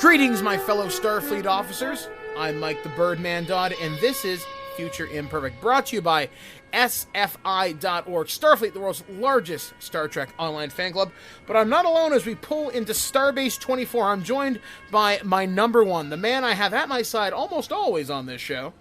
Greetings, my fellow Starfleet officers. I'm Mike the Birdman Dodd, and this is Future Imperfect, brought to you by SFI.org. Starfleet, the world's largest Star Trek online fan club. But I'm not alone as we pull into Starbase 24. I'm joined by my number one, the man I have at my side almost always on this show,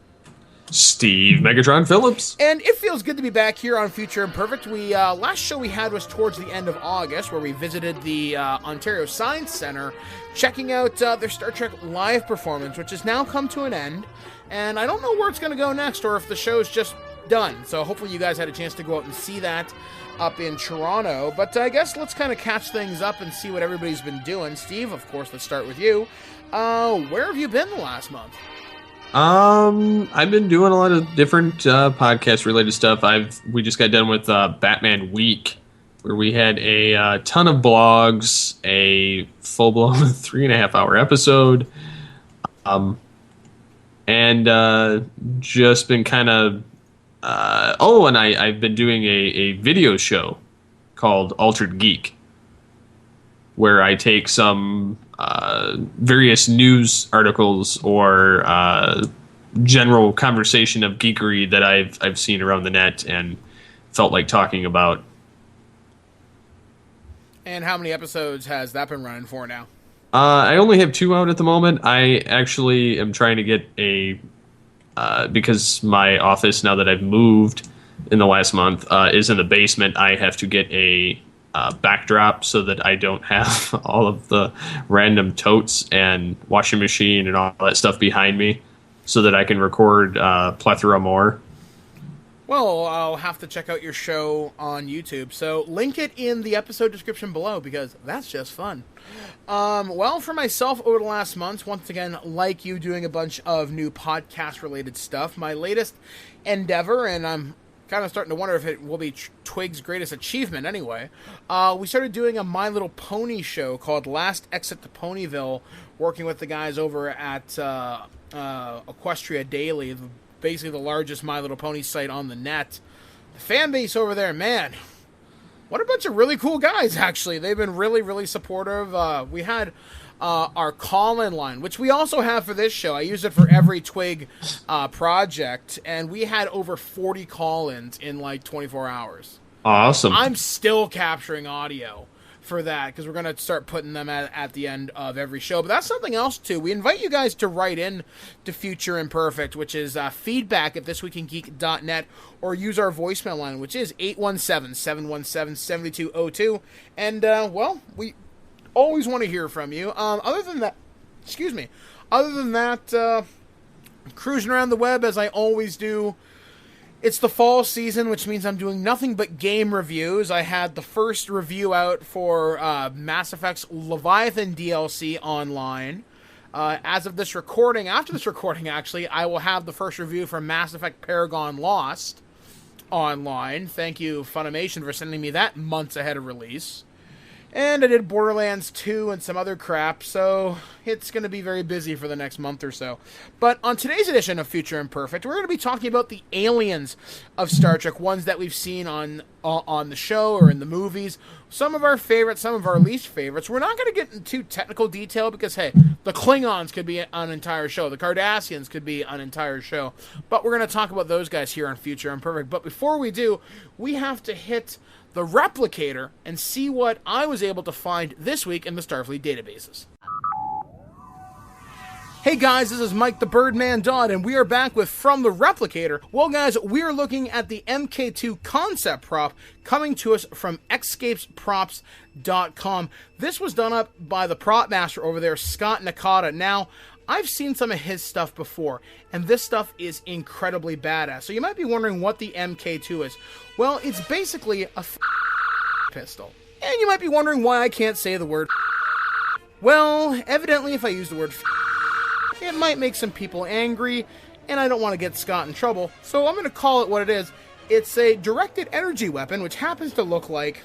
Steve Megatron Phillips. And it feels good to be back here on Future Imperfect. We last show we had was towards the end of August, where we visited the Ontario Science Centre, checking out their Star Trek live performance, which has now come to an end. And I don't know where it's going to go next, or if the show's just done. So hopefully you guys had a chance to go out and see that up in Toronto. But I guess let's kind of catch things up and see what everybody's been doing. Steve, of course, let's start with you. Where have you been the last month? I've been doing a lot of different podcast-related stuff. We just got done with Batman Week, where we had a ton of blogs, a full-blown 3.5-hour episode, and just been kind of... and I've been doing a video show called Altered Geek, where I take some various news articles or general conversation of geekery that I've seen around the net and felt like talking about. And how many episodes has that been running for now? I only have 2 out at the moment. I actually am trying to get because my office, now that I've moved in the last month, is in the basement. I have to get a backdrop so that I don't have all of the random totes and washing machine and all that stuff behind me, so that I can record plethora more. Well, I'll have to check out your show on YouTube, so link it in the episode description below, because that's just fun. Well, for myself, over the last month, once again, like you, doing a bunch of new podcast-related stuff. My latest endeavor, and I'm kind of starting to wonder if it will be Twig's greatest achievement anyway. We started doing a My Little Pony show called Last Exit to Ponyville, working with the guys over at Equestria Daily, basically the largest My Little Pony site on the net. The fan base over there, man, what a bunch of really cool guys, actually. They've been really, really supportive. We had our call-in line, which we also have for this show. I use it for every Twig project, and we had over 40 call-ins in like 24 hours. Awesome. I'm still capturing audio for that, because we're going to start putting them at the end of every show. But that's something else, too. We invite you guys to write in to Future Imperfect, which is feedback at thisweekingeek.net, or use our voicemail line, which is 817-717-7202. And, we always want to hear from you. Other than that, cruising around the web as I always do. It's the fall season, which means I'm doing nothing but game reviews. I had the first review out for Mass Effect's Leviathan DLC online. As of this recording, after this recording actually, I will have the first review for Mass Effect Paragon Lost online. Thank you, Funimation, for sending me that months ahead of release. And I did Borderlands 2 and some other crap, so it's going to be very busy for the next month or so. But on today's edition of Future Imperfect, we're going to be talking about the aliens of Star Trek, ones that we've seen on the show or in the movies. Some of our favorites, some of our least favorites. We're not going to get into technical detail because, hey, the Klingons could be an entire show. The Cardassians could be an entire show. But we're going to talk about those guys here on Future Imperfect. But before we do, we have to hit the Replicator and see what I was able to find this week in the Starfleet databases. Hey guys, this is Mike the Birdman Dodd, and we are back with From The Replicator. Well guys, we are looking at the MK2 concept prop coming to us from Xscapesprops.com. This was done up by the prop master over there, Scott Nakata. Now, I've seen some of his stuff before, and this stuff is incredibly badass. So you might be wondering what the MK2 is. Well, it's basically a pistol. And you might be wondering why I can't say the word. Well, evidently if I use the word it might make some people angry, and I don't want to get Scott in trouble, so I'm going to call it what it is. It's a directed energy weapon, which happens to look like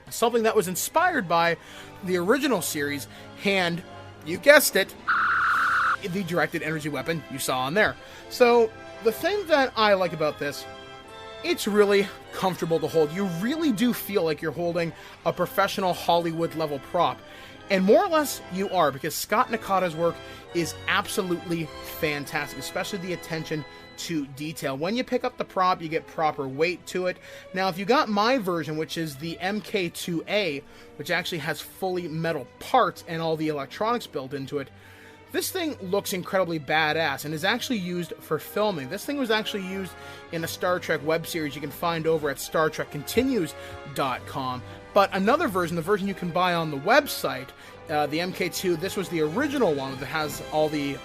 something that was inspired by the original series, and, you guessed it, the directed energy weapon you saw on there. So, the thing that I like about this, it's really comfortable to hold. You really do feel like you're holding a professional Hollywood level prop. And more or less you are, because Scott Nakata's work is absolutely fantastic, especially the attention to detail. When you pick up the prop, you get proper weight to it. Now, if you got my version, which is the MK2A, which actually has fully metal parts and all the electronics built into it, this thing looks incredibly badass and is actually used for filming. This thing was actually used in a Star Trek web series you can find over at StarTrekContinues.com. But another version, the version you can buy on the website, the MK2, this was the original one that has all the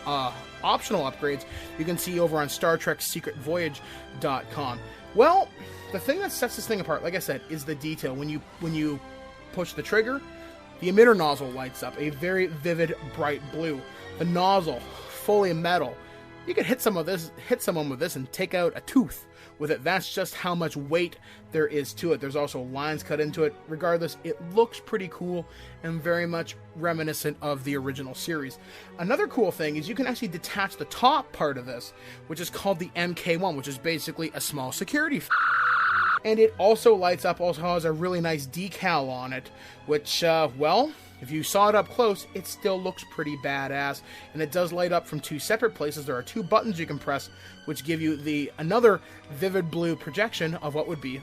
optional upgrades you can see over on StarTrekSecretVoyage.com. Well, the thing that sets this thing apart, like I said, is the detail. When you push the trigger, the emitter nozzle lights up a very vivid, bright blue. The nozzle, fully metal. You could hit someone with this and take out a tooth with it. That's just how much weight there is to it. There's also lines cut into it. Regardless, it looks pretty cool and very much reminiscent of the original series. Another cool thing is you can actually detach the top part of this, which is called the MK1, which is basically a small security and it also lights up, also has a really nice decal on it, which, well, if you saw it up close, it still looks pretty badass, and it does light up from two separate places. There are two buttons you can press, which give you another vivid blue projection of what would be.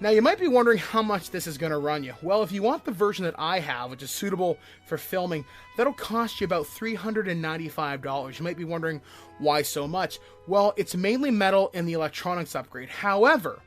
Now, you might be wondering how much this is going to run you. Well, if you want the version that I have, which is suitable for filming, that'll cost you about $395. You might be wondering why so much. Well, it's mainly metal and the electronics upgrade. However,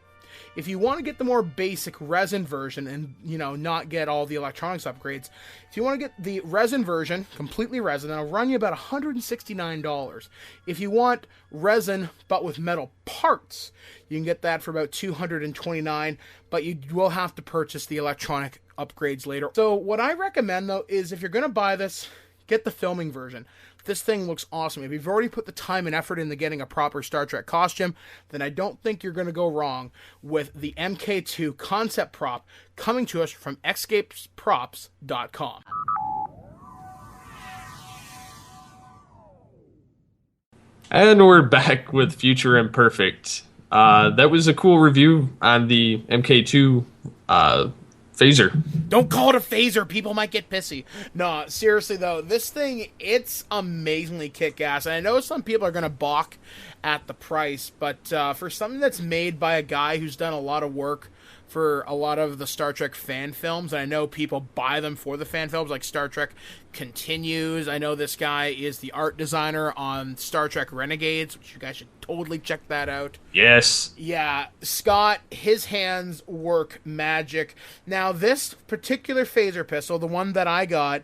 if you want to get the more basic resin version and, not get all the electronics upgrades, if you want to get the resin version, completely resin, that'll run you about $169. If you want resin but with metal parts, you can get that for about $229, but you will have to purchase the electronic upgrades later. So what I recommend, though, is if you're going to buy this, get the filming version. This thing looks awesome. If you've already put the time and effort into getting a proper Star Trek costume, then I don't think you're going to go wrong with the MK2 concept prop coming to us from escapesprops.com. And we're back with Future Imperfect. That was a cool review on the MK2 Phaser. Don't call it a phaser. People might get pissy. No, seriously, though, this thing, it's amazingly kick-ass. And I know some people are going to balk at the price, but for something that's made by a guy who's done a lot of work for a lot of the Star Trek fan films, and I know people buy them for the fan films, like Star Trek Continues. I know this guy is the art designer on Star Trek Renegades, which you guys should totally check that out. Yes. Yeah, Scott, his hands work magic. Now, this particular phaser pistol, the one that I got,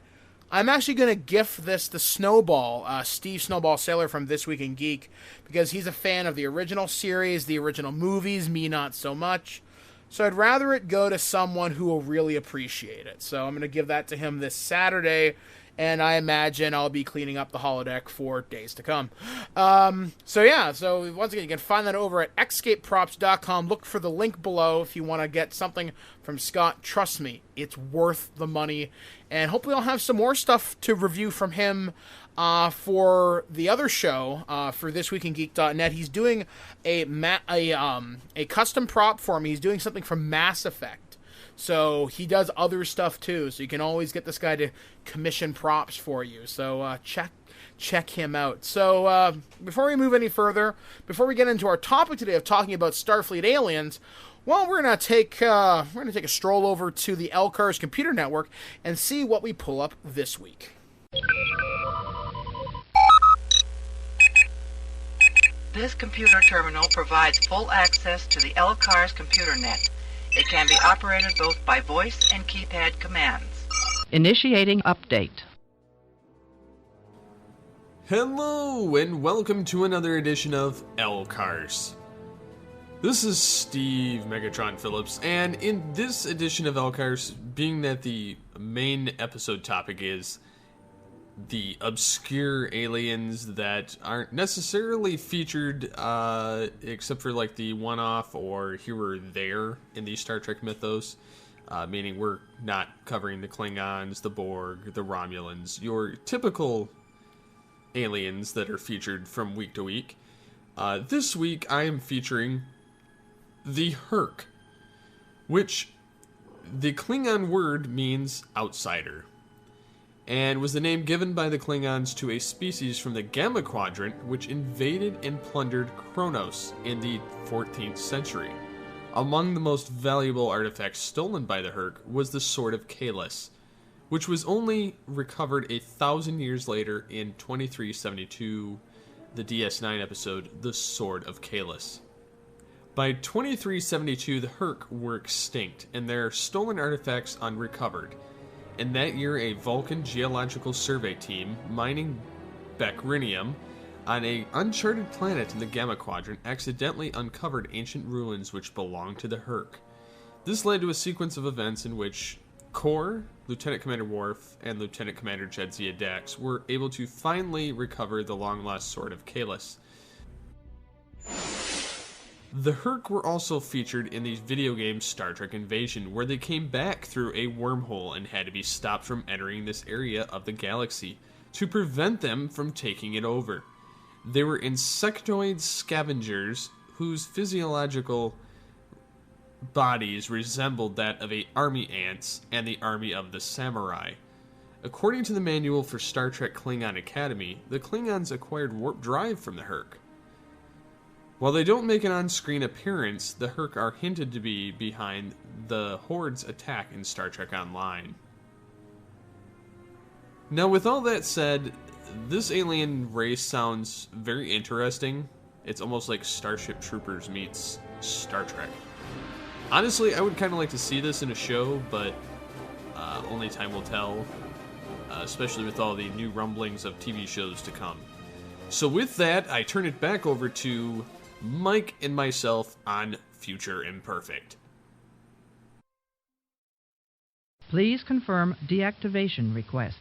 I'm actually going to gift this to Snowball, Steve Snowball Sailor from This Week in Geek, because he's a fan of the original series, the original movies, me not so much. So I'd rather it go to someone who will really appreciate it. So I'm going to give that to him this Saturday, and I imagine I'll be cleaning up the holodeck for days to come. So once again, you can find that over at escapeprops.com. Look for the link below if you want to get something from Scott. Trust me, it's worth the money. And hopefully I'll have some more stuff to review from him for the other show, for thisweekingeek.net. He's doing a custom prop for me. He's doing something from Mass Effect. So he does other stuff too. So you can always get this guy to commission props for you. So check him out. So before we move any further, before we get into our topic today of talking about Starfleet aliens, well, we're gonna take a stroll over to the LCARS computer network and see what we pull up this week. This computer terminal provides full access to the LCARS computer net. It can be operated both by voice and keypad commands. Initiating update. Hello, and welcome to another edition of LCARS. This is Steve Megatron Phillips, and in this edition of LCARS, being that the main episode topic is the obscure aliens that aren't necessarily featured, except for like the one-off or here or there in the Star Trek mythos, meaning we're not covering the Klingons, the Borg, the Romulans, your typical aliens that are featured from week to week. This week I am featuring the Hur'q, which the Klingon word means outsider. and was the name given by the Klingons to a species from the Gamma Quadrant which invaded and plundered Kronos in the 14th century. Among the most valuable artifacts stolen by the Hur'q was the Sword of Kahless, which was only recovered 1,000 years later in 2372, the DS9 episode, The Sword of Kahless. By 2372, the Hur'q were extinct, and their stolen artifacts unrecovered. In that year, a Vulcan geological survey team mining Bacrinium on an uncharted planet in the Gamma Quadrant accidentally uncovered ancient ruins which belonged to the Hur'q. This led to a sequence of events in which Kor, Lieutenant Commander Worf, and Lieutenant Commander Jadzia Dax were able to finally recover the long-lost Sword of Kahless. The Hur'q were also featured in the video game Star Trek Invasion, where they came back through a wormhole and had to be stopped from entering this area of the galaxy to prevent them from taking it over. They were insectoid scavengers whose physiological bodies resembled that of army ants and the army of the samurai. According to the manual for Star Trek Klingon Academy, the Klingons acquired warp drive from the Hur'q. While they don't make an on-screen appearance, the Hur'q are hinted to be behind the Horde's attack in Star Trek Online. Now, with all that said, this alien race sounds very interesting. It's almost like Starship Troopers meets Star Trek. Honestly, I would kind of like to see this in a show, but only time will tell, especially with all the new rumblings of TV shows to come. So with that, I turn it back over to Mike and myself on Future Imperfect. Please confirm deactivation request.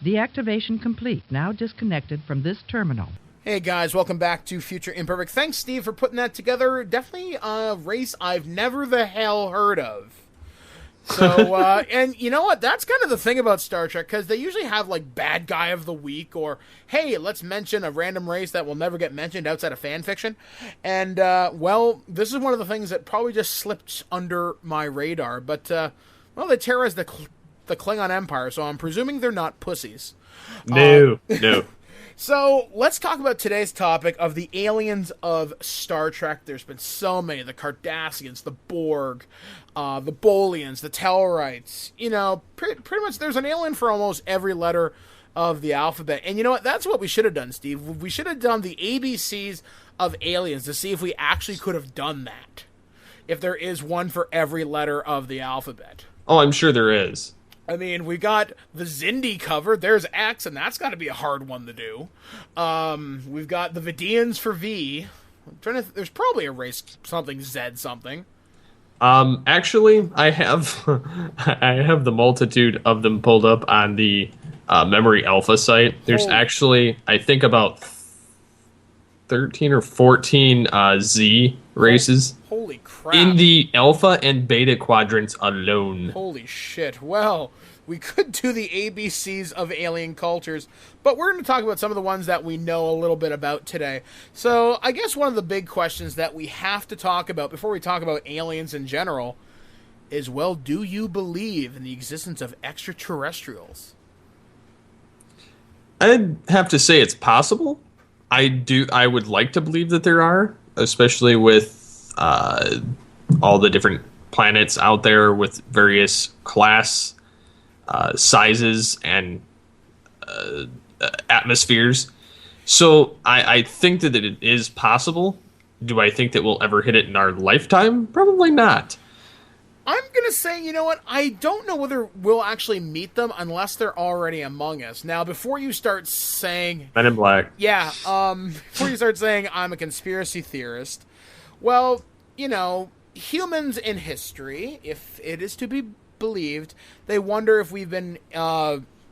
Deactivation complete. Now disconnected from this terminal. Hey guys, welcome back to Future Imperfect. Thanks, Steve, for putting that together. Definitely a race I've never the hell heard of. So, and you know what? That's kind of the thing about Star Trek, because they usually have, like, Bad Guy of the Week, or, hey, let's mention a random race that will never get mentioned outside of fan fiction. And, well, this is one of the things that probably just slipped under my radar. But, well, they terrorize the Klingon Empire, so I'm presuming they're not pussies. No. So, let's talk about today's topic of the aliens of Star Trek. There's been so many. The Cardassians, the Borg, the Bolians, the Tellarites. You know, pretty much there's an alien for almost every letter of the alphabet. And you know what? That's what we should have done, Steve. We should have done the ABCs of aliens to see if we actually could have done that. If there is one for every letter of the alphabet. Oh, I'm sure there is. I mean, we got the Xindi covered. There's X, and that's got to be a hard one to do. We've got the Vidians for V. There's probably a race something Z something. Actually, I have the multitude of them pulled up on the Memory Alpha site. There's actually, I think, about 13 or 14 Z races. Holy crap. In the Alpha and Beta quadrants alone. Holy shit. Well, we could do the ABCs of alien cultures, but we're going to talk about some of the ones that we know a little bit about today. So, I guess one of the big questions that we have to talk about before we talk about aliens in general is, well, do you believe in the existence of extraterrestrials? I'd have to say it's possible. I would like to believe that there are, especially with all the different planets out there with various class, sizes, and atmospheres. So I think that it is possible. Do I think that we'll ever hit it in our lifetime? Probably not. I'm going to say, you know what, I don't know whether we'll actually meet them unless they're already among us. Now, before you start saying... Men in Black. Yeah, before you start saying I'm a conspiracy theorist, well, you know, humans in history, if it is to be believed, they wonder if we've been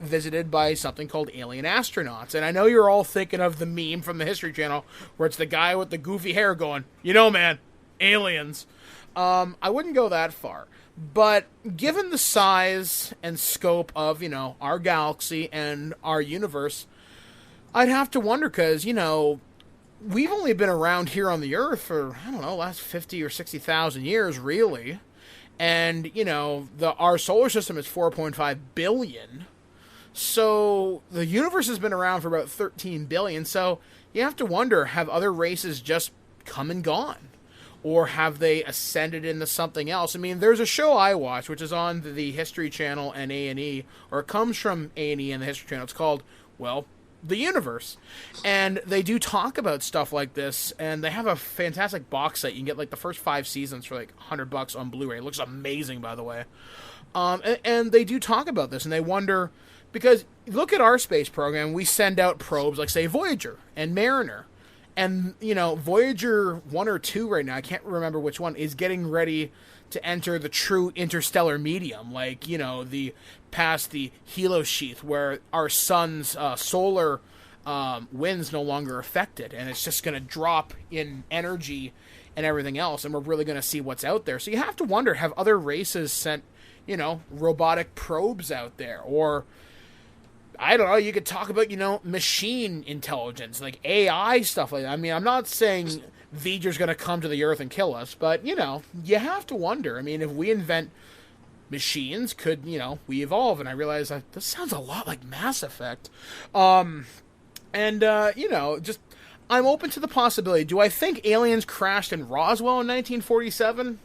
visited by something called alien astronauts. And I know you're all thinking of the meme from the History Channel where it's the guy with the goofy hair going, you know, man, aliens. I wouldn't go that far. But given the size and scope of, you know, our galaxy and our universe, I'd have to wonder because, you know, we've only been around here on the Earth for, I don't know, last 50 or 60,000 years, really. And, you know, our solar system is 4.5 billion. So the universe has been around for about 13 billion, so you have to wonder, have other races just come and gone? Or have they ascended into something else? I mean, there's a show I watch, which is on the History Channel and A&E, or it comes from A&E and the History Channel. It's called, well, The Universe. And they do talk about stuff like this, and they have a fantastic box set. You can get, like, the first 5 seasons for, like, $100 on Blu-ray. It looks amazing, by the way. And they do talk about this, and they wonder, because look at our space program. We send out probes like, say, Voyager and Mariner. And, you know, Voyager 1 or 2 right now, I can't remember which one, is getting ready to enter the true interstellar medium. Like, you know, past the helosheath, where our sun's solar wind's no longer affected. And it's just going to drop in energy and everything else. And we're really going to see what's out there. So you have to wonder, have other races sent, you know, robotic probes out there? Or, I don't know, you could talk about, you know, machine intelligence, like AI stuff like that. I mean, I'm not saying V'ger's going to come to the Earth and kill us, but, you know, you have to wonder. I mean, if we invent machines, could, you know, we evolve? And I realize that this sounds a lot like Mass Effect. You know, just, I'm open to the possibility. Do I think aliens crashed in Roswell in 1947?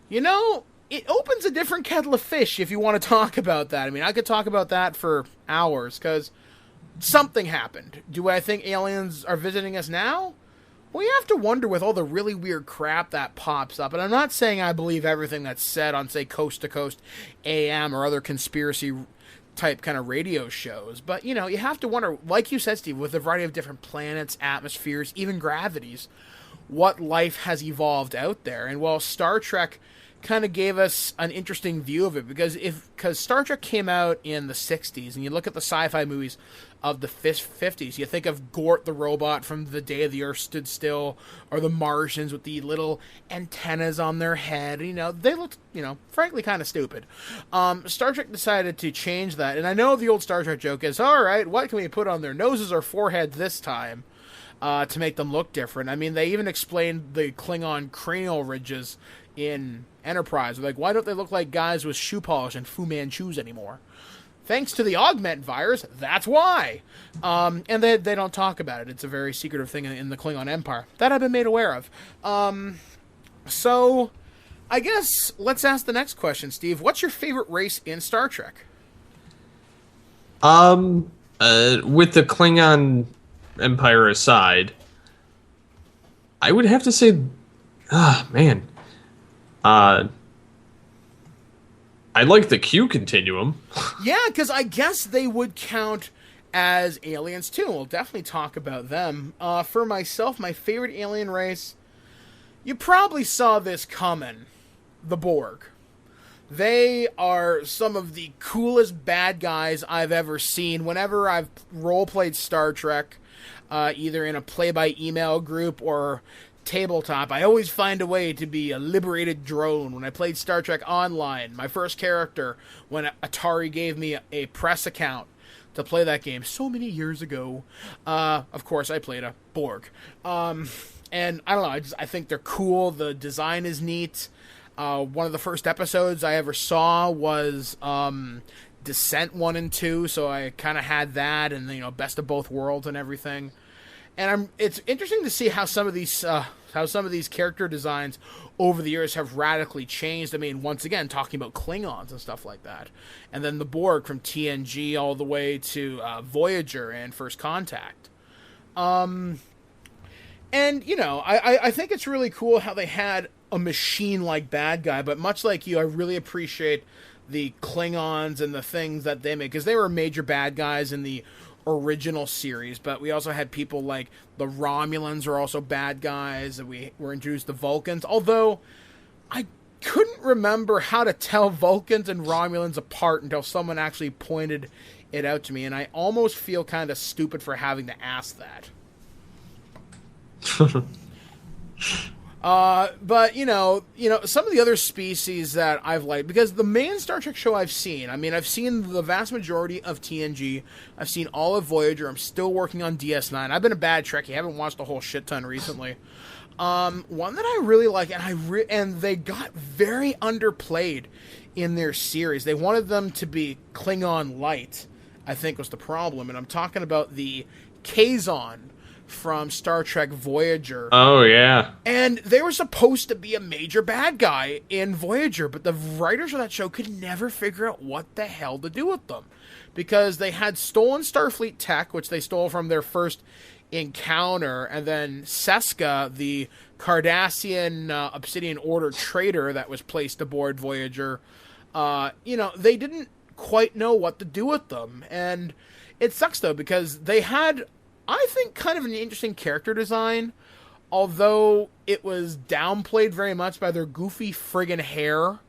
You know, it opens a different kettle of fish if you want to talk about that. I mean, I could talk about that for hours, because something happened. Do I think aliens are visiting us now? Well, you have to wonder with all the really weird crap that pops up. And I'm not saying I believe everything that's said on, say, Coast to Coast AM or other conspiracy type kind of radio shows. But, you know, you have to wonder, like you said, Steve, with a variety of different planets, atmospheres, even gravities, what life has evolved out there. And while Star Trek kind of gave us an interesting view of it, because Star Trek came out in the 60s, and you look at the sci-fi movies of the 50s, you think of Gort the robot from The Day the Earth Stood Still, or the Martians with the little antennas on their head. You know, they looked, you know, frankly kind of stupid. Star Trek decided to change that, and I know the old Star Trek joke is, all right, what can we put on their noses or foreheads this time to make them look different? I mean, they even explained the Klingon cranial ridges in Enterprise. Like, why don't they look like guys with shoe polish and Fu Manchus anymore? Thanks to the augment virus, that's why. And they don't talk about it. It's a very secretive thing in the Klingon Empire that I've been made aware of. So, I guess let's ask the next question, Steve. What's your favorite race in Star Trek? With the Klingon Empire aside, I would have to say, man. I like the Q continuum. Yeah, because I guess they would count as aliens too. We'll definitely talk about them. For myself, my favorite alien race, you probably saw this coming, the Borg. They are some of the coolest bad guys I've ever seen. Whenever I've role-played Star Trek, either in a play-by-email group or tabletop, I always find a way to be a liberated drone. When I played Star Trek Online, my first character, when Atari gave me a press account to play that game so many years ago, of course I played a Borg. And I don't know, I think they're cool. The design is neat. One of the first episodes I ever saw was Descent 1 and 2, so I kind of had that, and, you know, Best of Both Worlds and everything. And it's interesting to see how some of these character designs over the years have radically changed. I mean, once again, talking about Klingons and stuff like that, and then the Borg from TNG all the way to Voyager and First Contact. And you know, I think it's really cool how they had a machine-like bad guy, but much like you, I really appreciate the Klingons and the things that they make, because they were major bad guys in the original series, but we also had people like the Romulans are also bad guys, and we were introduced to Vulcans, although I couldn't remember how to tell Vulcans and Romulans apart until someone actually pointed it out to me, and I almost feel kind of stupid for having to ask that. But you know, some of the other species that I've liked, because the main Star Trek show I've seen, I mean, I've seen the vast majority of TNG, I've seen all of Voyager, I'm still working on DS9, I've been a bad Trekkie, I haven't watched a whole shit ton recently. One that I really like, and they got very underplayed, in their series. They wanted them to be Klingon light, I think was the problem. And I'm talking about the Kazon from Star Trek Voyager. Oh, yeah. And they were supposed to be a major bad guy in Voyager, but the writers of that show could never figure out what the hell to do with them. Because they had stolen Starfleet tech, which they stole from their first encounter, and then Seska, the Cardassian Obsidian Order traitor that was placed aboard Voyager, they didn't quite know what to do with them. And it sucks, though, because they had, I think, kind of an interesting character design, although it was downplayed very much by their goofy friggin' hair.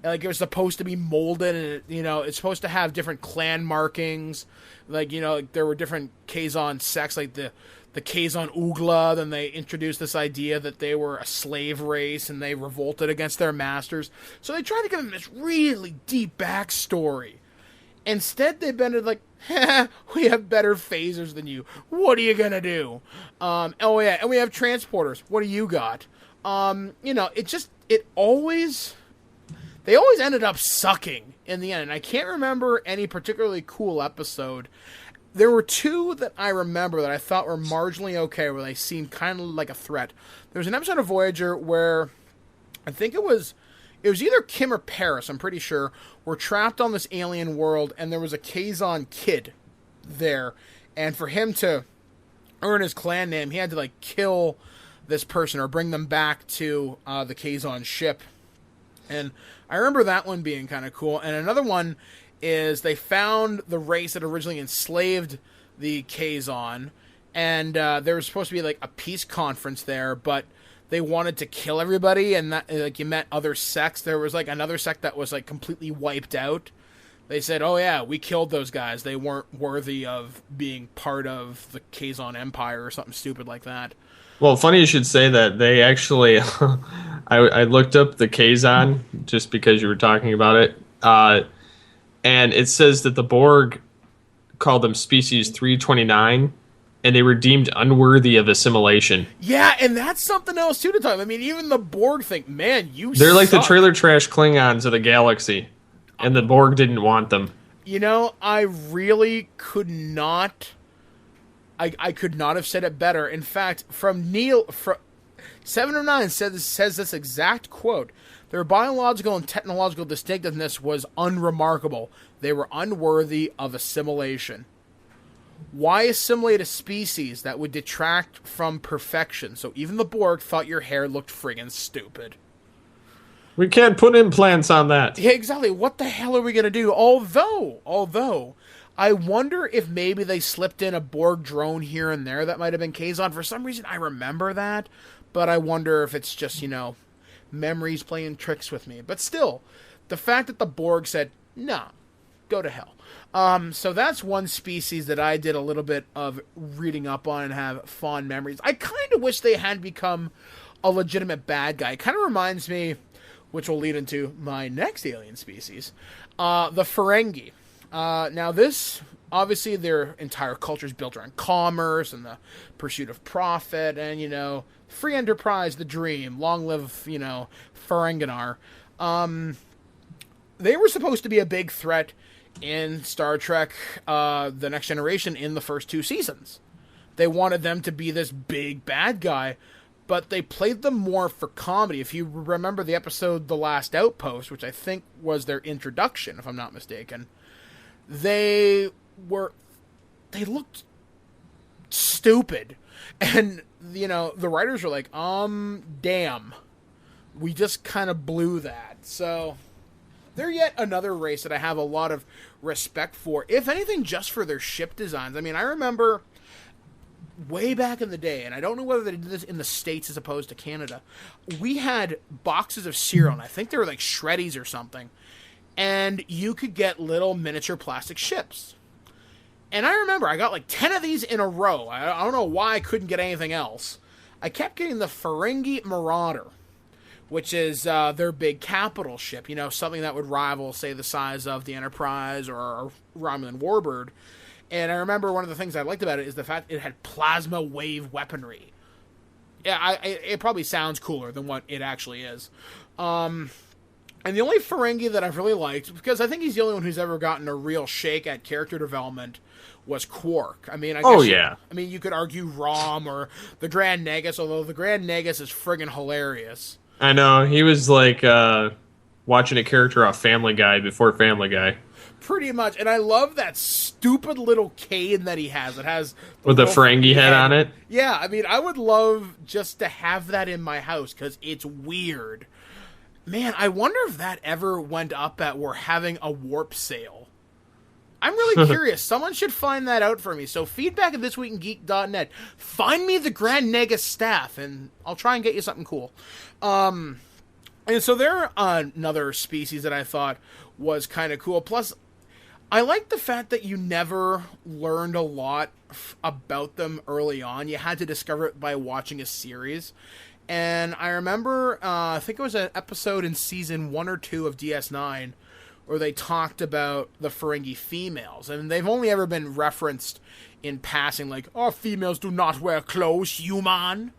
Like, it was supposed to be molded, and, it's supposed to have different clan markings. Like, there were different Kazon sects, like the Kazon Ugla. Then they introduced this idea that they were a slave race, and they revolted against their masters. So they tried to give them this really deep backstory. Instead, they bended like, we have better phasers than you. What are you gonna do? Oh, yeah, and we have transporters. What do you got? They always ended up sucking in the end. And I can't remember any particularly cool episode. There were two that I remember that I thought were marginally okay, where they seemed kind of like a threat. There was an episode of Voyager where I think it was either Kim or Paris, I'm pretty sure, were trapped on this alien world, and there was a Kazon kid there. And for him to earn his clan name, he had to, kill this person or bring them back to the Kazon ship. And I remember that one being kind of cool. And another one is they found the race that originally enslaved the Kazon, and there was supposed to be a peace conference there, but they wanted to kill everybody, and that you met other sects. There was another sect that was completely wiped out. They said, "Oh yeah, we killed those guys. They weren't worthy of being part of the Kazon Empire," or something stupid like that. Well, funny you should say that. They actually, I looked up the Kazon just because you were talking about it, and it says that the Borg called them Species 329, and they were deemed unworthy of assimilation. Yeah, and that's something else too to talk about. I mean, even the Borg think, man, they're like suck. the trailer trash Klingons of the galaxy, and the Borg didn't want them. I really could not... I could not have said it better. In fact, from 7 of 9 says this exact quote: "Their biological and technological distinctiveness was unremarkable. They were unworthy of assimilation." Why assimilate a species that would detract from perfection? So even the Borg thought your hair looked friggin' stupid. We can't put implants on that. Yeah, exactly. What the hell are we going to do? Although, I wonder if maybe they slipped in a Borg drone here and there that might have been Kazon. For some reason, I remember that, but I wonder if it's just, memories playing tricks with me. But still, the fact that the Borg said, nah, go to hell. So that's one species that I did a little bit of reading up on and have fond memories. I kind of wish they had become a legitimate bad guy. It kind of reminds me, which will lead into my next alien species, the Ferengi. Now this, obviously their entire culture is built around commerce and the pursuit of profit and, free enterprise, the dream, long live, Ferenginar. They were supposed to be a big threat in Star Trek, The Next Generation in the first 2 seasons. They wanted them to be this big bad guy, but they played them more for comedy. If you remember the episode The Last Outpost, which I think was their introduction, if I'm not mistaken, they looked stupid. And, the writers were like, damn, we just kind of blew that. So they're yet another race that I have a lot of respect for, if anything, just for their ship designs. I mean, I remember way back in the day, and I don't know whether they did this in the States as opposed to Canada, we had boxes of cereal, and I think they were like Shreddies or something, and you could get little miniature plastic ships. And I remember I got like 10 of these in a row. I don't know why I couldn't get anything else. I kept getting the Ferengi Marauder, which is their big capital ship, something that would rival, say, the size of the Enterprise or Romulan Warbird. And I remember one of the things I liked about it is the fact it had plasma wave weaponry. Yeah, it probably sounds cooler than what it actually is. And the only Ferengi that I've really liked, because I think he's the only one who's ever gotten a real shake at character development, was Quark. I mean, you could argue Rom or the Grand Nagus, although the Grand Nagus is friggin' hilarious. I know, he was like watching a character off Family Guy before Family Guy. Pretty much, and I love that stupid little cane that he has. It has with the Ferengi head on it. Yeah, I mean, I would love just to have that in my house because it's weird. Man, I wonder if that ever went up at we're having a warp sale. I'm really curious. Someone should find that out for me. So feedback at thisweekingeek.net. Find me the Grand Nagus staff, and I'll try and get you something cool. And so they're another species that I thought was kind of cool. Plus, I like the fact that you never learned a lot about them early on. You had to discover it by watching a series. And I remember, I think it was an episode in season 1 or 2 of DS9 where they talked about the Ferengi females. And they've only ever been referenced in passing, like, oh, females do not wear clothes, human.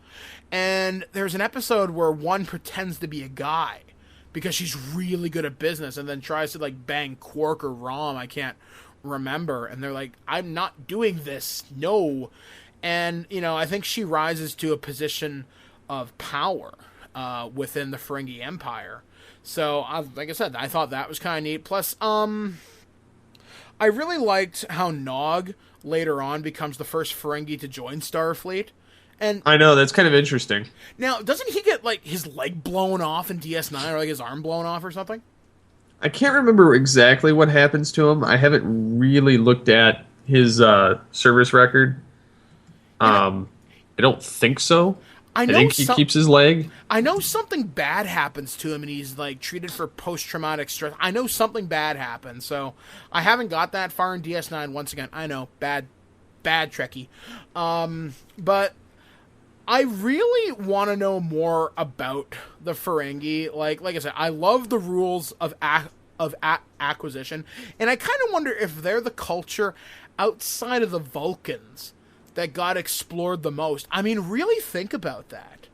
And there's an episode where one pretends to be a guy because she's really good at business and then tries to, like, bang Quark or Rom, I can't remember. And they're like, I'm not doing this, no. And, you know, I think she rises to a position of power within the Ferengi Empire. So, like I said, I thought that was kind of neat. Plus, I really liked how Nog later on becomes the first Ferengi to join Starfleet. And I know, that's kind of interesting. Now, doesn't he get, like, his leg blown off in DS9 or, like, his arm blown off or something? I can't remember exactly what happens to him. I haven't really looked at his service record. I don't think so. I think he keeps his leg. I know something bad happens to him and he's, like, treated for post-traumatic stress. I know something bad happens, so I haven't got that far in DS9 once again. I know, bad Trekkie. But I really want to know more about the Ferengi. Like I said, I love the rules of acquisition, and I kind of wonder if they're the culture outside of the Vulcans that got explored the most. I mean, really think about that.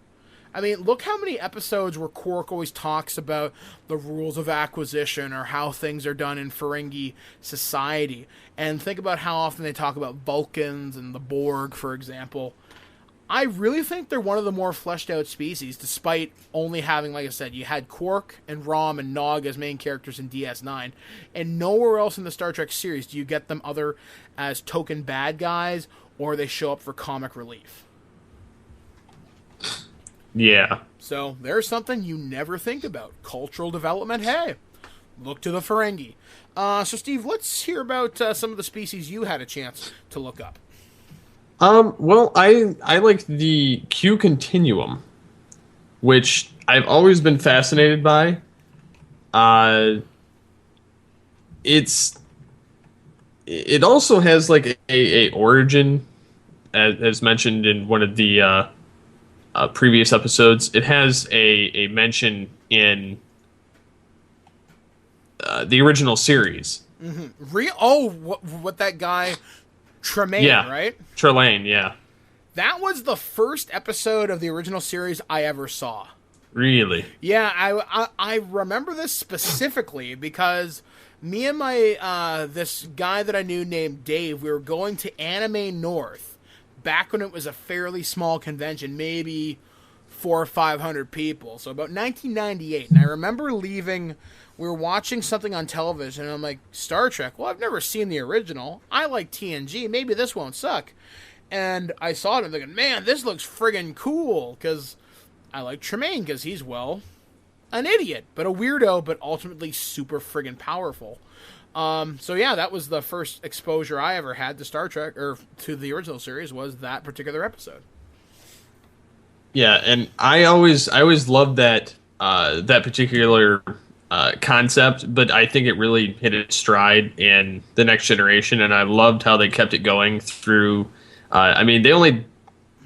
I mean, look how many episodes where Quark always talks about the rules of acquisition or how things are done in Ferengi society. And think about how often they talk about Vulcans and the Borg, for example. I really think they're one of the more fleshed out species, despite only having, like I said, you had Quark and Rom and Nog as main characters in DS9, and nowhere else in the Star Trek series do you get them other as token bad guys, or they show up for comic relief. Yeah. So there's something you never think about. Cultural development, hey, look to the Ferengi. So Steve, let's hear about some of the species you had a chance to look up. Well, I like the Q continuum, which I've always been fascinated by. It also has like a origin, as mentioned in one of the previous episodes. It has a mention in the original series. Mm-hmm. What that guy Tremaine, right? Trelane, yeah. That was the first episode of the original series I ever saw. Really? Yeah, I remember this specifically because me and my this guy that I knew named Dave, we were going to Anime North back when it was a fairly small convention, maybe 400 or 500 people. So about 1998, and I remember leaving. We were watching something on television, and I'm like, Star Trek? Well, I've never seen the original. I like TNG. Maybe this won't suck. And I saw it, and I'm thinking, man, this looks friggin' cool, because I like Tremaine, because he's, well, an idiot, but a weirdo, but ultimately super friggin' powerful. So yeah, that was the first exposure I ever had to Star Trek, or to the original series, was that particular episode. Yeah, and I always loved that particular concept, but I think it really hit its stride in The Next Generation, and I loved how they kept it going through. I mean, they only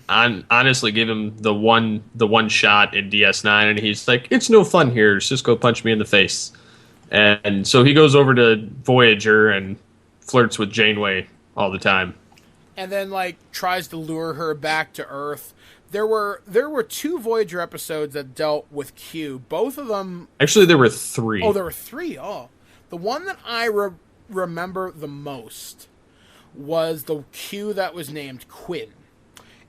honestly gave him the one shot in DS9, and he's like, "It's no fun here. Cisco punched me in the face," and so he goes over to Voyager and flirts with Janeway all the time, and then like tries to lure her back to Earth There were 2 Voyager episodes that dealt with Q. Both of them... Actually, there were 3. Oh, there were 3. Oh. The one that I remember the most was the Q that was named Quinn.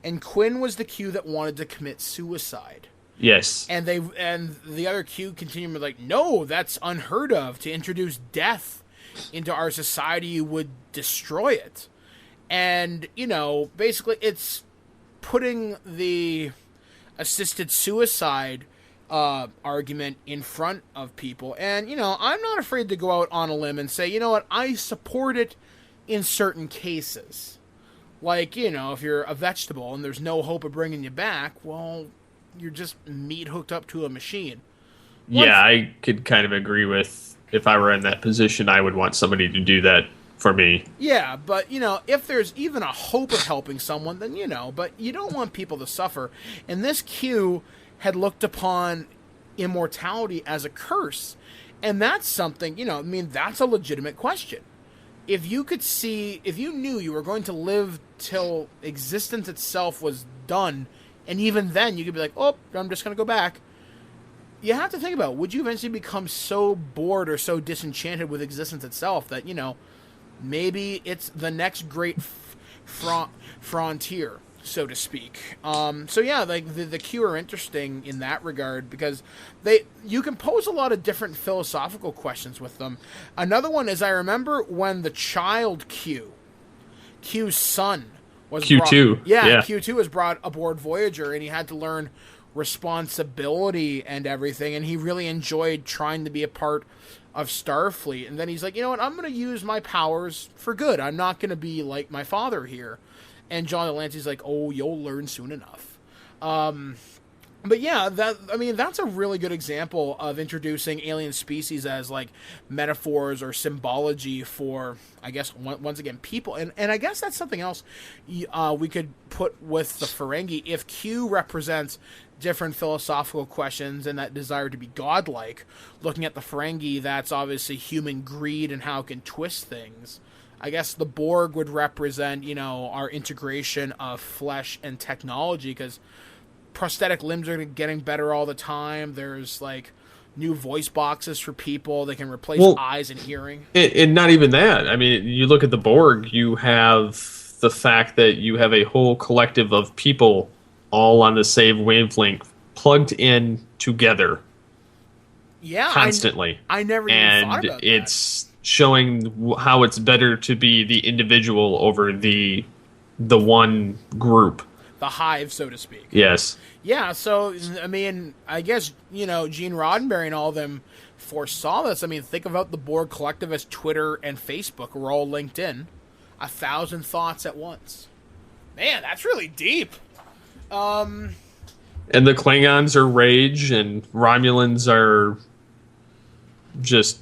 And Quinn was the Q that wanted to commit suicide. Yes. And the other Q continued with like, no, that's unheard of. To introduce death into our society would destroy it. And, basically it's putting the assisted suicide argument in front of people. And, I'm not afraid to go out on a limb and say, you know what, I support it in certain cases. Like, if you're a vegetable and there's no hope of bringing you back, well, you're just meat hooked up to a machine. I could kind of agree with, if I were in that position, I would want somebody to do that for me. Yeah, but, if there's even a hope of helping someone, then, but you don't want people to suffer. And this Q had looked upon immortality as a curse. And that's something, that's a legitimate question. If you knew you were going to live till existence itself was done, and even then you could be like, oh, I'm just going to go back. You have to think about, would you eventually become so bored or so disenchanted with existence itself that, maybe it's the next great frontier, so to speak. The Q are interesting in that regard because you can pose a lot of different philosophical questions with them. Another one is, I remember when the child Q's son was Q2. Q2 was brought aboard Voyager, and he had to learn responsibility and everything, and he really enjoyed trying to be a part of Starfleet. And then he's like, you know what, I'm going to use my powers for good. I'm not going to be like my father here. And John Delancey's like, oh, you'll learn soon enough. But yeah, that's a really good example of introducing alien species as like metaphors or symbology for, I guess, once again, people. And I guess that's something else we could put with the Ferengi. If Q represents different philosophical questions and that desire to be godlike, looking at the Ferengi, that's obviously human greed and how it can twist things. I guess the Borg would represent, our integration of flesh and technology, because prosthetic limbs are getting better all the time. There's like new voice boxes for people. They can replace eyes and hearing. And not even that. I mean, you look at the Borg, you have the fact that you have a whole collective of people all on the same wavelength, plugged in together. Yeah, constantly. I never even thought about that. And it's showing how it's better to be the individual over the one group. The hive, so to speak. Yes. Yeah, so, I mean, I guess, Gene Roddenberry and all of them foresaw this. I mean, think about the Borg Collective as Twitter and Facebook were all linked in. 1,000 thoughts at once. Man, that's really deep. And the Klingons are rage, and Romulans are just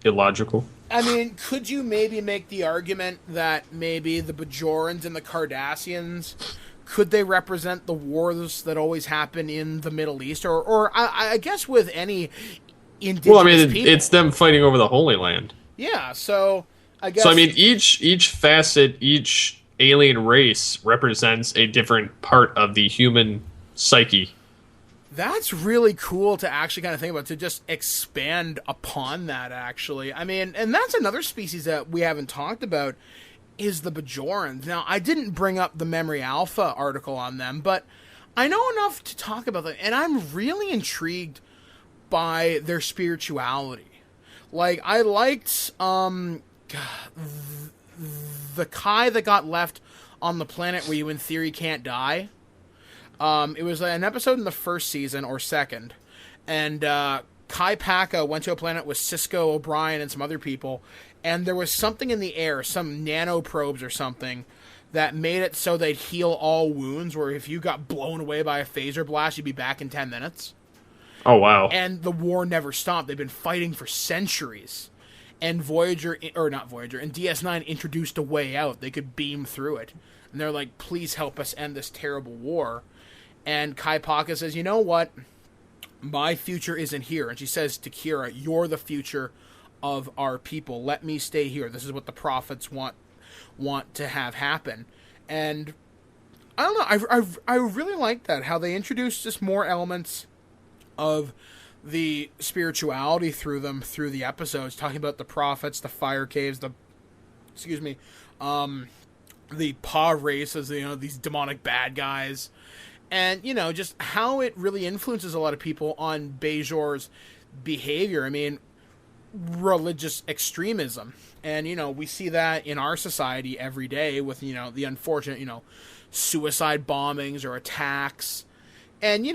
illogical. I mean, could you maybe make the argument that maybe the Bajorans and the Cardassians, could they represent the wars that always happen in the Middle East? Or I guess with any indigenous people. It's them fighting over the Holy Land. Yeah, so I guess... So, I mean, each facet, each alien race represents a different part of the human psyche. That's really cool to actually kind of think about, to just expand upon that, actually. I mean, and that's another species that we haven't talked about, is the Bajorans. Now, I didn't bring up the Memory Alpha article on them, but I know enough to talk about them, and I'm really intrigued by their spirituality. Like, I liked the Kai that got left on the planet where you, in theory, can't die. It was an episode in the first season, or second, and Kai Paka went to a planet with Cisco O'Brien and some other people, and there was something in the air, some nanoprobes or something, that made it so they'd heal all wounds, where if you got blown away by a phaser blast, you'd be back in 10 minutes. Oh, wow. And the war never stopped. They've been fighting for centuries. And Voyager, or not Voyager, and DS9 introduced a way out. They could beam through it. And they're like, please help us end this terrible war. And Kai Paka says, you know what? My future isn't here. And she says to Kira, you're the future of our people. Let me stay here. This is what the prophets want to have happen. And I don't know. I really like that, how they introduced just more elements of the spirituality through the episodes, talking about the prophets, the fire caves, the paw races, these demonic bad guys, and just how it really influences a lot of people on Bajor's behavior. I mean, religious extremism, and we see that in our society every day with the unfortunate suicide bombings or attacks. And, you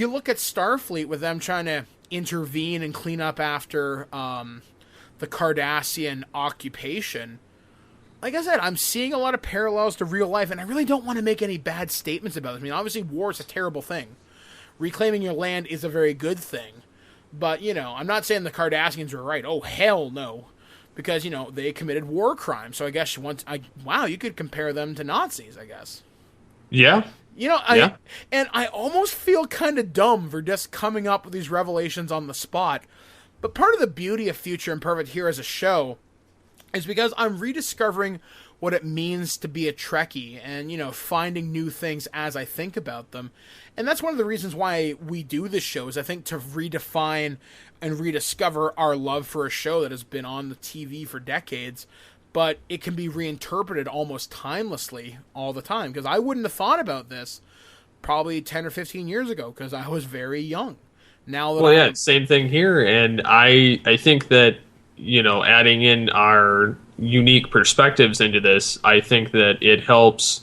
look at Starfleet with them trying to intervene and clean up after the Cardassian occupation. Like I said, I'm seeing a lot of parallels to real life, and I really don't want to make any bad statements about it. I mean, obviously, war is a terrible thing. Reclaiming your land is a very good thing. But, I'm not saying the Cardassians were right. Oh, hell no. Because, they committed war crimes. So I guess you could compare them to Nazis, I guess. Yeah. And I almost feel kind of dumb for just coming up with these revelations on the spot. But part of the beauty of Future Imperfect here as a show is because I'm rediscovering what it means to be a Trekkie and, finding new things as I think about them. And that's one of the reasons why we do this show, is I think to redefine and rediscover our love for a show that has been on the TV for decades, but it can be reinterpreted almost timelessly all the time. Because I wouldn't have thought about this probably 10 or 15 years ago, because I was very young. Now that same thing here. And I think that, adding in our unique perspectives into this, I think that it helps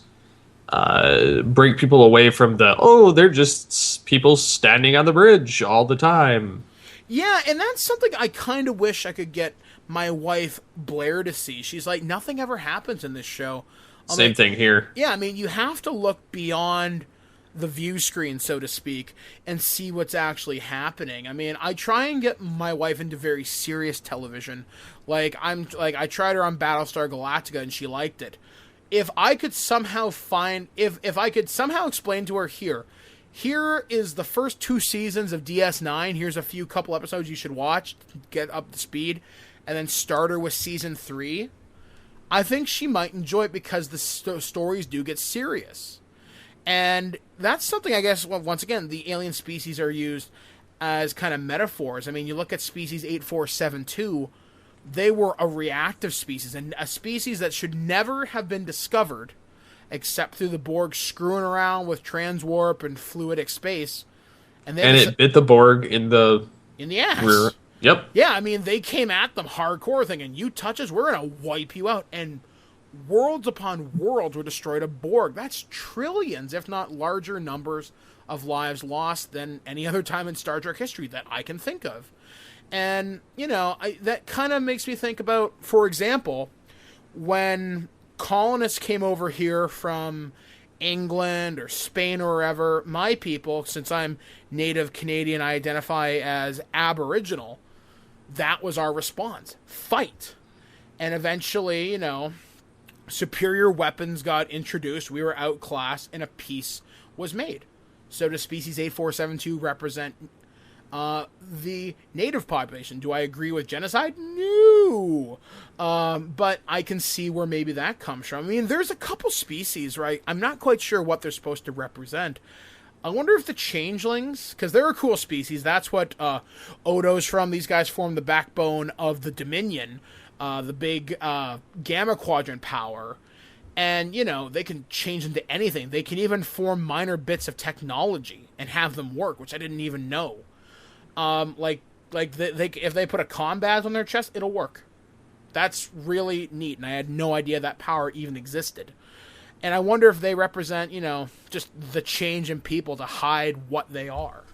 break people away from they're just people standing on the bridge all the time. Yeah, and that's something I kind of wish I could get my wife Blair to see. She's like, nothing ever happens in this show. Same thing here. Yeah, I mean, you have to look beyond the view screen, so to speak, and see what's actually happening. I mean, I try and get my wife into very serious television. I tried her on Battlestar Galactica and she liked it. If I could somehow explain to her, here is the first 2 seasons of DS9, here's a couple episodes you should watch to get up to speed, and then start her with season 3, I think she might enjoy it, because the stories do get serious. And that's something, I guess, once again, the alien species are used as kind of metaphors. I mean, you look at species 8472, they were a reactive species, and a species that should never have been discovered except through the Borg screwing around with transwarp and fluidic space. And it bit the Borg in the ass. Rear. Yep. Yeah, I mean, they came at them hardcore, thinking, you touch us, we're going to wipe you out. And worlds upon worlds were destroyed of Borg. That's trillions, if not larger numbers of lives lost than any other time in Star Trek history that I can think of. And, that kind of makes me think about, for example, when colonists came over here from England or Spain or wherever, my people, since I'm Native Canadian, I identify as Aboriginal, that was our response. Fight. And eventually, superior weapons got introduced, we were outclassed, and a peace was made. So does species 8472 represent the native population? Do I agree with genocide? No. But I can see where maybe that comes from. I mean, there's a couple species, right? I'm not quite sure what they're supposed to represent. I wonder if the changelings, because they're a cool species, that's what Odo's from. These guys form the backbone of the Dominion, the big Gamma Quadrant power. And, they can change into anything. They can even form minor bits of technology and have them work, which I didn't even know. If they put a comm badge on their chest, it'll work. That's really neat, and I had no idea that power even existed. And I wonder if they represent, just the change in people to hide what they are.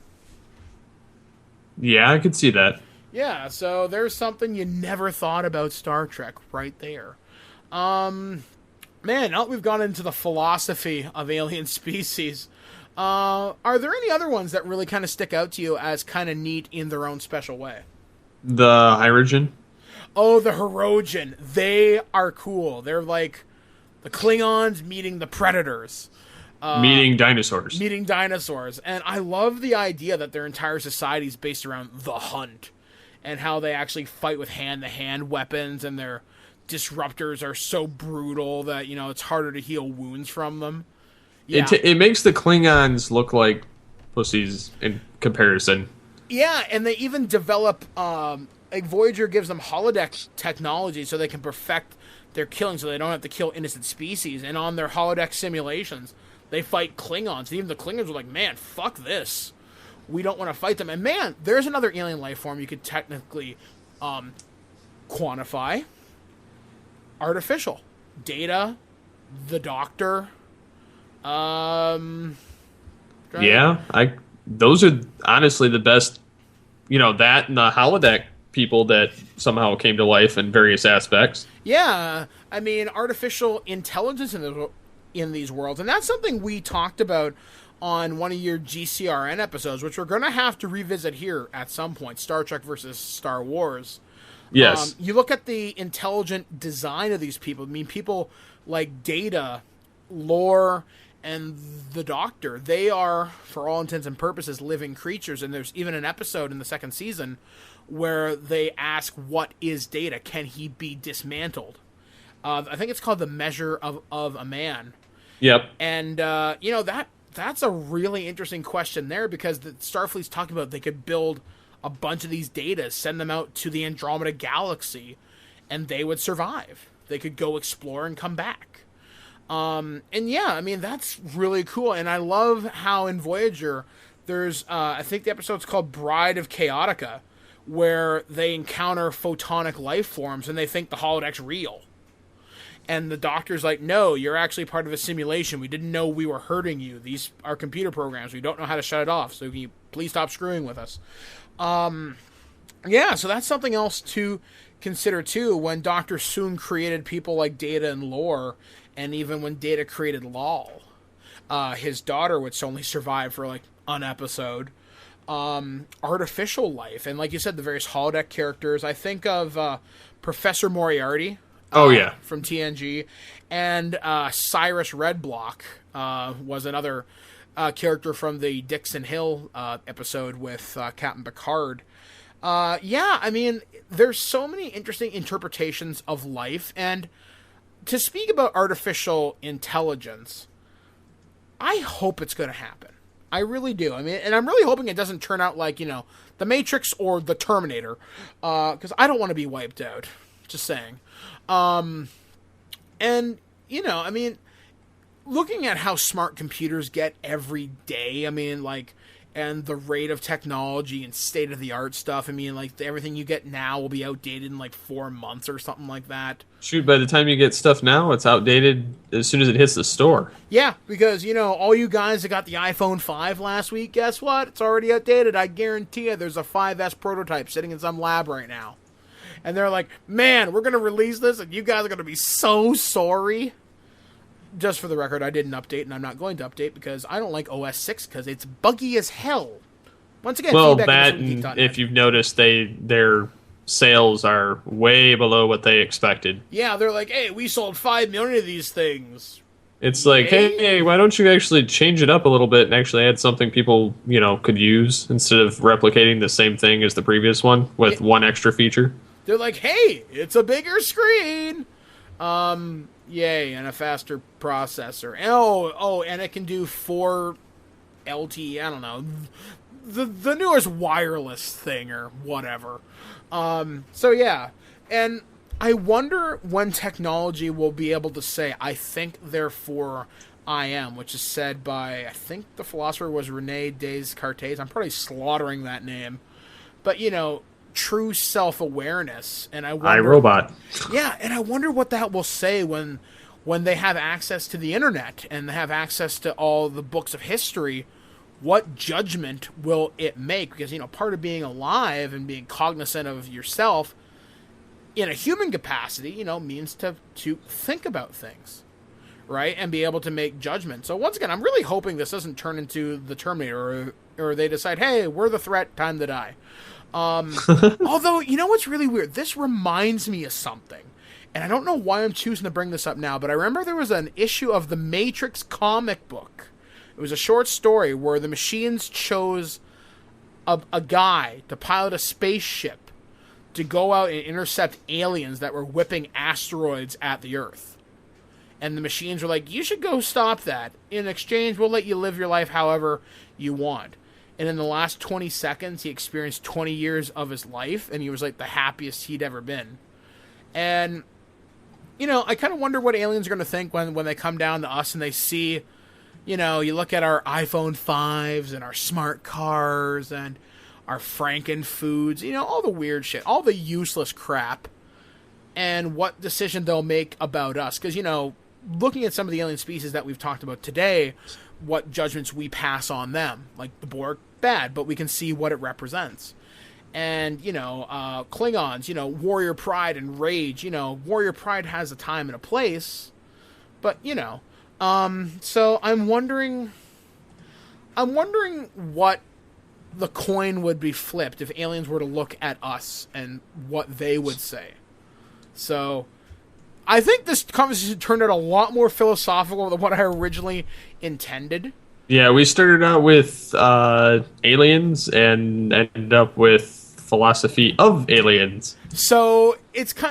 Yeah, I could see that. Yeah, so there's something you never thought about Star Trek right there. Man, now that we've gone into the philosophy of alien species, are there any other ones that really kind of stick out to you as kind of neat in their own special way? The Hyrogin? Oh, the Hur'q. They are cool. They're like the Klingons meeting the Predators. Meeting dinosaurs. Meeting dinosaurs. And I love the idea that their entire society is based around the hunt, and how they actually fight with hand-to-hand weapons, and their disruptors are so brutal that, it's harder to heal wounds from them. Yeah. It makes the Klingons look like pussies in comparison. Yeah, and they even develop, like Voyager gives them holodeck technology so they can perfect their killing so they don't have to kill innocent species. And on their holodeck simulations, they fight Klingons. And even the Klingons were like, man, fuck this. We don't want to fight them. And man, there's another alien life form you could technically quantify. Artificial. Data, the Doctor. Those are honestly the best, that and the holodeck people that somehow came to life in various aspects. Yeah, I mean, artificial intelligence in these worlds, and that's something we talked about on one of your GCRN episodes, which we're going to have to revisit here at some point, Star Trek versus Star Wars. Yes. You look at the intelligent design of these people. I mean, people like Data, Lore, and the Doctor, they are, for all intents and purposes, living creatures. And there's even an episode in the second season where they ask, what is Data? Can he be dismantled? I think it's called The Measure of a Man. Yep. And, that's a really interesting question there, because the Starfleet's talking about they could build a bunch of these Datas, send them out to the Andromeda Galaxy, and they would survive. They could go explore and come back. And yeah, I mean, that's really cool. And I love how in Voyager, there's, I think the episode's called Bride of Chaotica, where they encounter photonic life forms and they think the holodeck's real. And the Doctor's like, no, you're actually part of a simulation. We didn't know we were hurting you. These are computer programs. We don't know how to shut it off. So can you please stop screwing with us? Yeah, so that's something else to consider too. When Dr. Soong created people like Data and Lore, and even when Data created Lal, his daughter would only survive for like an episode. Artificial life, and like you said, the various holodeck characters. I think of Professor Moriarty. From TNG, and Cyrus Redblock was another character from the Dixon Hill episode with Captain Picard. Yeah, I mean, there's so many interesting interpretations of life, and to speak about artificial intelligence, I hope it's going to happen. I really do. I mean, and I'm really hoping it doesn't turn out like, The Matrix or The Terminator, because I don't want to be wiped out. Just saying. And, I mean, looking at how smart computers get every day, I mean, like, and the rate of technology and state-of-the-art stuff, I mean, like, everything you get now will be outdated in, like, 4 months or something like that. Shoot, by the time you get stuff now, it's outdated as soon as it hits the store. Yeah, because, all you guys that got the iPhone 5 last week, guess what? It's already outdated. I guarantee you there's a 5S prototype sitting in some lab right now. And they're like, man, we're going to release this, and you guys are going to be so sorry. Just for the record, I didn't update, and I'm not going to update, because I don't like OS 6, because it's buggy as hell. Once again, well, that, and if you've noticed, their sales are way below what they expected. Yeah, they're like, hey, we sold 5 million of these things. It's like, hey, why don't you actually change it up a little bit and actually add something people, could use, instead of replicating the same thing as the previous one with one extra feature? They're like, hey, it's a bigger screen. Yay, and a faster processor. And it can do 4 LTE, I don't know, the newest wireless thing or whatever. So yeah, and I wonder when technology will be able to say, I think, therefore I am, which is said by, I think the philosopher was Rene Descartes. I'm probably slaughtering that name. But, true self-awareness, and I wonder, iRobot. Yeah, and I wonder what that will say when they have access to the internet and they have access to all the books of history. What judgment will it make? Because part of being alive and being cognizant of yourself in a human capacity, means to think about things, right, and be able to make judgment. So once again, I'm really hoping this doesn't turn into the Terminator, or they decide, hey, we're the threat, time to die. Although, what's really weird? This reminds me of something. And I don't know why I'm choosing to bring this up now, but I remember there was an issue of the Matrix comic book. It was a short story where the machines chose a guy to pilot a spaceship to go out and intercept aliens that were whipping asteroids at the Earth. And the machines were like, you should go stop that. In exchange, we'll let you live your life however you want. And in the last 20 seconds, he experienced 20 years of his life, and he was like the happiest he'd ever been. And, you know, I kind of wonder what aliens are going to think when they come down to us and they see, you know, you look at our iPhone 5s and our smart cars and our Franken foods, you know, all the weird shit, all the useless crap, and what decision they'll make about us. Because, you know, looking at some of the alien species that we've talked about today, what judgments we pass on them. Like the Borg, bad, but we can see what it represents. And, you know, Klingons, you know, warrior pride and rage. You know, warrior pride has a time and a place, but, you know. So I'm wondering what the coin would be flipped if aliens were to look at us and what they would say. So I think this conversation turned out a lot more philosophical than what I originally intended. Yeah, we started out with aliens and ended up with philosophy of aliens. So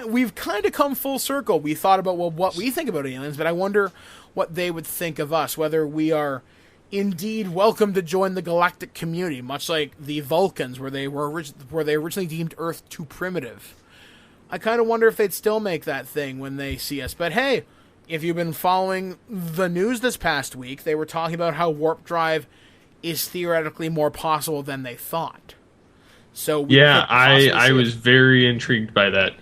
we've kind of come full circle. We thought about, well, what we think about aliens, but I wonder what they would think of us, whether we are indeed welcome to join the galactic community, much like the Vulcans, where they originally deemed Earth too primitive. I kind of wonder if they'd still make that thing when they see us. But hey, if you've been following the news this past week, they were talking about how warp drive is theoretically more possible than they thought. So yeah, I was very intrigued by that.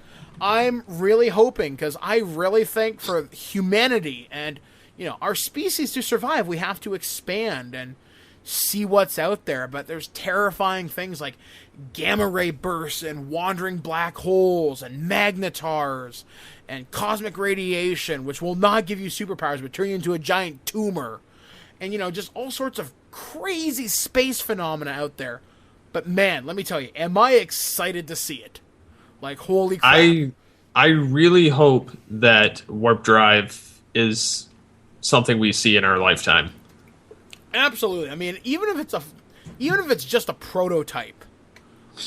I'm really hoping, because I really think for humanity and, you know, our species to survive, we have to expand and see what's out there. But there's terrifying things like gamma ray bursts and wandering black holes and magnetars and cosmic radiation, which will not give you superpowers but turn you into a giant tumor. And, you know, just all sorts of crazy space phenomena out there. But man, let me tell you, am I excited to see it? Like, holy crap. I really hope that warp drive is something we see in our lifetime. Absolutely. I mean, even if it's just a prototype,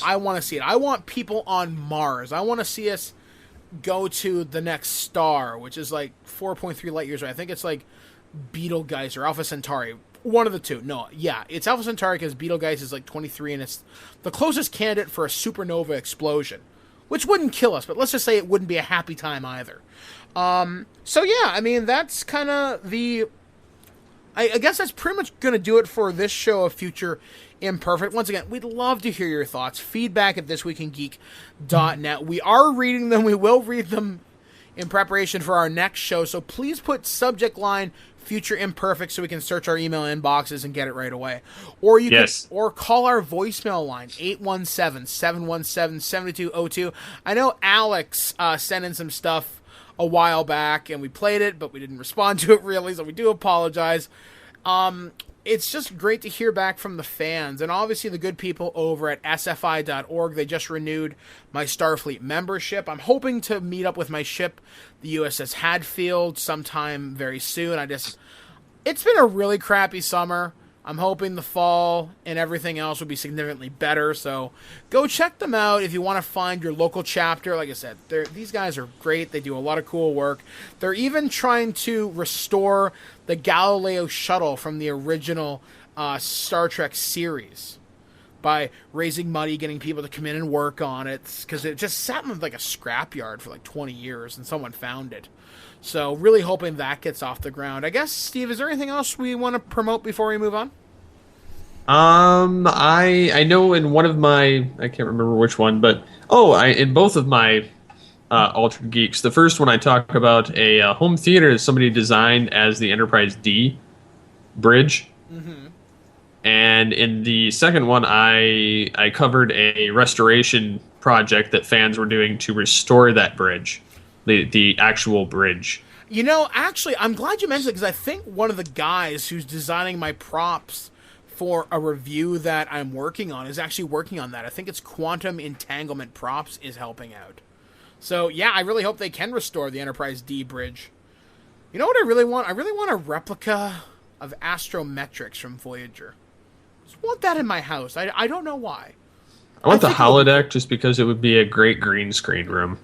I want to see it. I want people on Mars. I want to see us go to the next star, which is like 4.3 light years away. I think it's like Betelgeuse or Alpha Centauri. One of the two. No, yeah, it's Alpha Centauri because Betelgeuse is like 23, and it's the closest candidate for a supernova explosion, which wouldn't kill us, but let's just say it wouldn't be a happy time either. So yeah, I mean, that's kind of the... I guess that's pretty much going to do it for this show of Future Imperfect. Once again, we'd love to hear your thoughts. Feedback at thisweekingeek.net. We are reading them. We will read them in preparation for our next show. So please put subject line Future Imperfect so we can search our email inboxes and get it right away. Or you can call our voicemail line, 817-717-7202. I know Alex sent in some stuff a while back, and we played it, but we didn't respond to it really, so we do apologize. It's just great to hear back from the fans, and obviously the good people over at sfi.org. They just renewed my Starfleet membership. I'm hoping to meet up with my ship, the USS Hadfield, sometime very soon. It's been a really crappy summer. I'm hoping the fall and everything else will be significantly better, so go check them out if you want to find your local chapter. Like I said, these guys are great. They do a lot of cool work. They're even trying to restore the Galileo shuttle from the original Star Trek series by raising money, getting people to come in and work on it, because it just sat in like a scrapyard for like 20 years, and someone found it. So really hoping that gets off the ground. I guess, Steve, is there anything else we want to promote before we move on? I know in one of my, I can't remember which one, but in both of my Altered Geeks, the first one I talk about a home theater that somebody designed as the Enterprise D bridge. Mm-hmm. And in the second one, I covered a restoration project that fans were doing to restore that bridge. The actual bridge. You know, actually, I'm glad you mentioned it, because I think one of the guys who's designing my props for a review that I'm working on is actually working on that. I think it's Quantum Entanglement Props is helping out. So, yeah, I really hope they can restore the Enterprise D bridge. You know what I really want? I really want a replica of Astrometrics from Voyager. I just want that in my house. I don't know why. I want the holodeck just because it would be a great green screen room.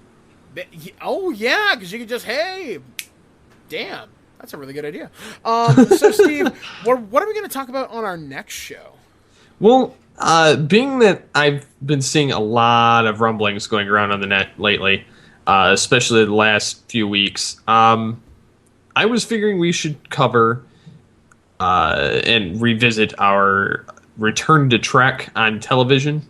Oh, yeah, because you could just, hey, Damn, that's a really good idea. So, Steve, what are we going to talk about on our next show? Well, being that I've been seeing a lot of rumblings going around on the net lately, especially the last few weeks, I was figuring we should cover and revisit our return to Trek on television.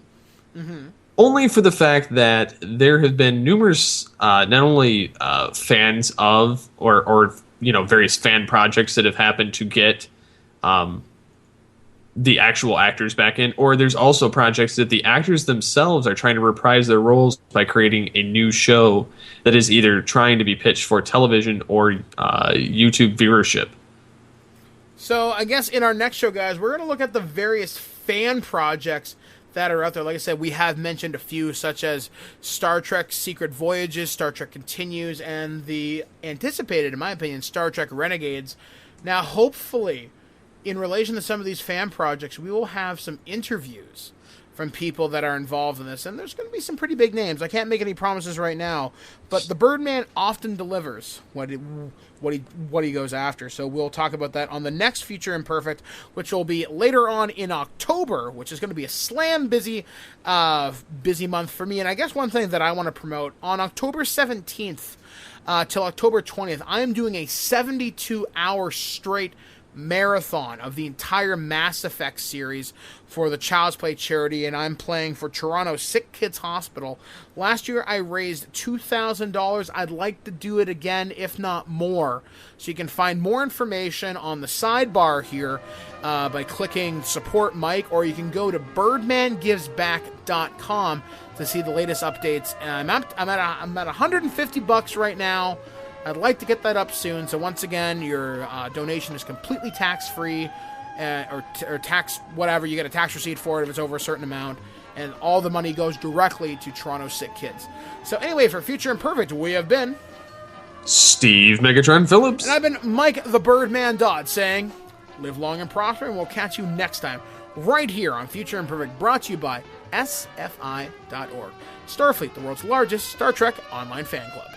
Mm-hmm. Only for the fact that there have been numerous, not only fans of or various fan projects that have happened to get the actual actors back in, or there's also projects that the actors themselves are trying to reprise their roles by creating a new show that is either trying to be pitched for television or YouTube viewership. So I guess in our next show, guys, we're going to look at the various fan projects that are out there. Like I said, we have mentioned a few, such as Star Trek Secret Voyages, Star Trek Continues, and the anticipated, in my opinion, Star Trek Renegades. Now, hopefully, in relation to some of these fan projects, we will have some interviews from people that are involved in this, and there's going to be some pretty big names. I can't make any promises right now, but the Birdman often delivers what he goes after. So we'll talk about that on the next Future Imperfect, which will be later on in October, which is going to be a slam busy month for me. And I guess one thing that I want to promote, on October 17th till October 20th, I am doing a 72-hour straight marathon of the entire Mass Effect series for the Child's Play charity, and I'm playing for Toronto Sick Kids Hospital. Last year I raised $2,000. I'd like to do it again, if not more. So you can find more information on the sidebar here by clicking Support Mike, or you can go to birdmangivesback.com to see the latest updates. And I'm at $150 right now. I'd like to get that up soon. So once again, your donation is completely tax-free, or tax whatever. You get a tax receipt for it if it's over a certain amount, and all the money goes directly to Toronto Sick Kids. So anyway, for Future Imperfect, we have been Steve Megatron Phillips, and I've been Mike the Birdman Dodd, saying, live long and prosper, and we'll catch you next time, right here on Future Imperfect, brought to you by SFI.org. Starfleet, the world's largest Star Trek online fan club.